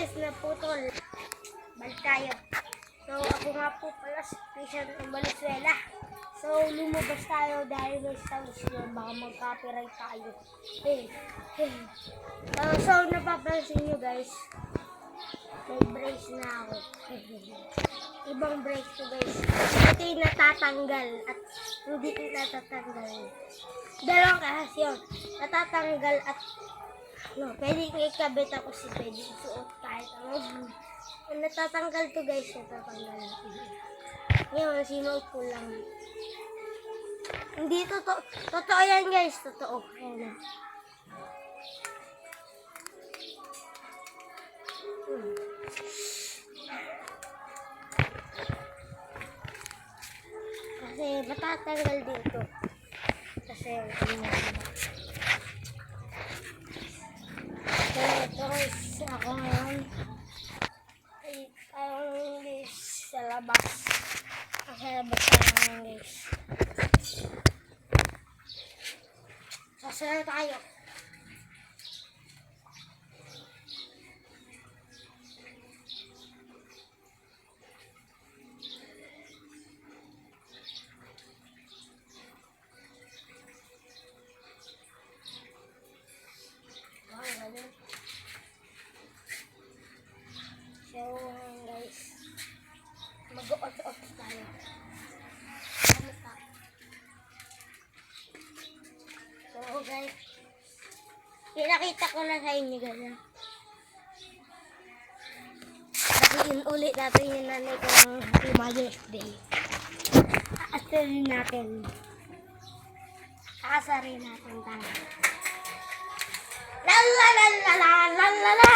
guys, naputol. Balik tayo. So, ako nga po pala si Christian Valenzuela. So, lumabas tayo dahil may sounds yun. Baka mag-copyright tayo. So, napapansin nyo guys, may brace na ako. Ibang brace to guys. Ito yung natatanggal at hindi yung natatanggal. Dalawang kahas yun. Natatanggal at pwede ikabit ako pwede isuot kahit ano. Natatanggal to guys, natatanggal. Ngayon, sinuot ko lang. Hindi totoo yan guys, totoo. Ayan. Kasi matatanggal dito. Kasi ito guys, ako ngayon ay guys sa labas. Sa labas tayo guys. Sasara tayo. So guys, mag-off tayo. So guys, pinakita ko na sa inyo guys. Sabihin ulit natin yung nanay ko ng Happy Mother's Day. Aasarin natin. Aasarin natin tayo. La la la la la la la la.